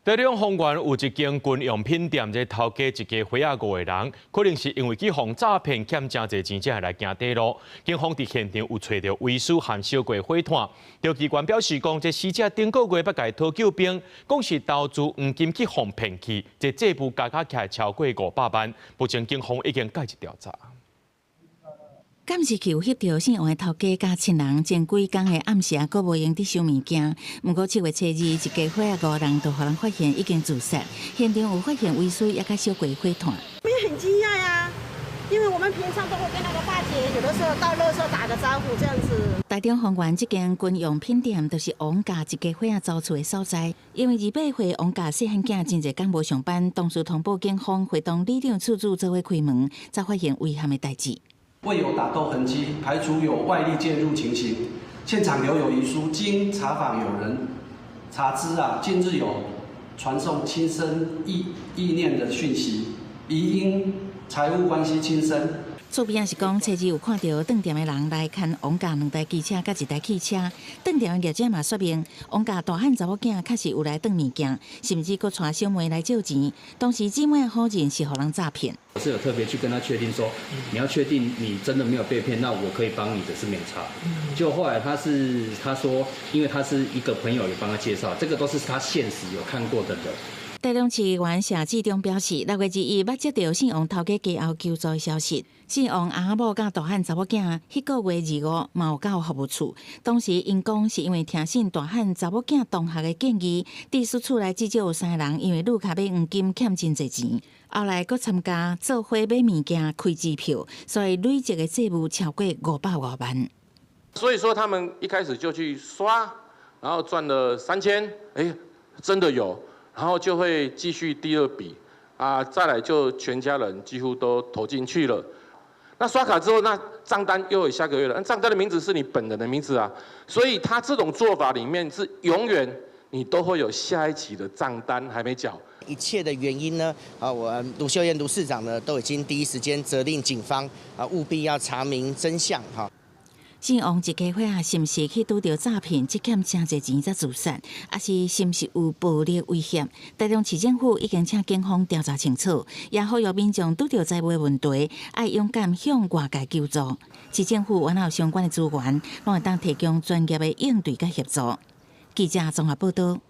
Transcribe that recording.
台中丰原有一间军用品店，在头家一家伙5个人，可能是因为去防诈骗欠真侪钱，才来行地路。警方伫现场有找到遗书和烧过火炭。调机关表示讲，这死者顶个月要甲伊讨救兵，讲是投资黄金去防骗去，这债务加起来超过500万。目前警方已经介入调查。 敢是有翕到姓王的头家甲亲人前几工的暗时阁无用伫收物件。不过7月初2，一家伙5人就互人发现已经自杀，现场有发现遗书，也甲烧过火炭。我们也很惊讶呀，因为我们平常都会跟那个大姐有的时候到垃圾打个招呼这样子。台中丰原这间军用品店，就是王家一家伙租厝的所在。因为28岁王家细汉囝真侪工无上班，当时通报警方，会同李长处做伙开门，才发现遗憾的代志。 未有打斗痕迹，排除有外力介入情形。现场留有遗书，经查访有人查知近日有传送轻生意念的讯息，疑因财务关系轻生。 厝边是讲，初2有看到饭店的人来看王家2台机车甲1台汽车。饭店的业者嘛说明，王家大汉查某囝确实有来订物件，甚至佫带小妹来借钱。当时姊妹好人是互人诈骗。我是有特别去跟他确定说，你要确定你真的没有被骗，那我可以帮你的是没差。就后来他说，因为他是一个朋友有帮他介绍，这个都是他现实有看过的人。 台中市原社志中表示，6月1日捌接到姓王头家家后求助的消息。姓王阿某甲大汉查某囝，迄个月2号嘛有到服务处。当时因讲是因为听信大汉查某囝同学的建议，地叔厝内至少有3个人因为路卡买黄金欠真侪钱，后来佫参加做伙买物件、开支票，所以累积的债务超过550万。所以说他们一开始就去刷，然后赚了3000，真的有。 然后就会继续第2笔，再来就全家人几乎都投进去了。那刷卡之后，那账单又有下个月了，账单的名字是你本人的名字啊，所以他这种做法里面是永远你都会有下一期的账单还没缴。一切的原因呢，我卢秀燕卢市长呢都已经第一时间责令警方务必要查明真相哈。 姓王一家伙是毋是去拄到诈骗，积欠真侪钱才自杀，还是毋是有暴力威胁？台中市政府已经请警方调查清楚，也呼吁民众拄到财务问题，要勇敢向外界求助。市政府完后相关的资源，拢会当提供专业的应对甲协助。记者综合报道。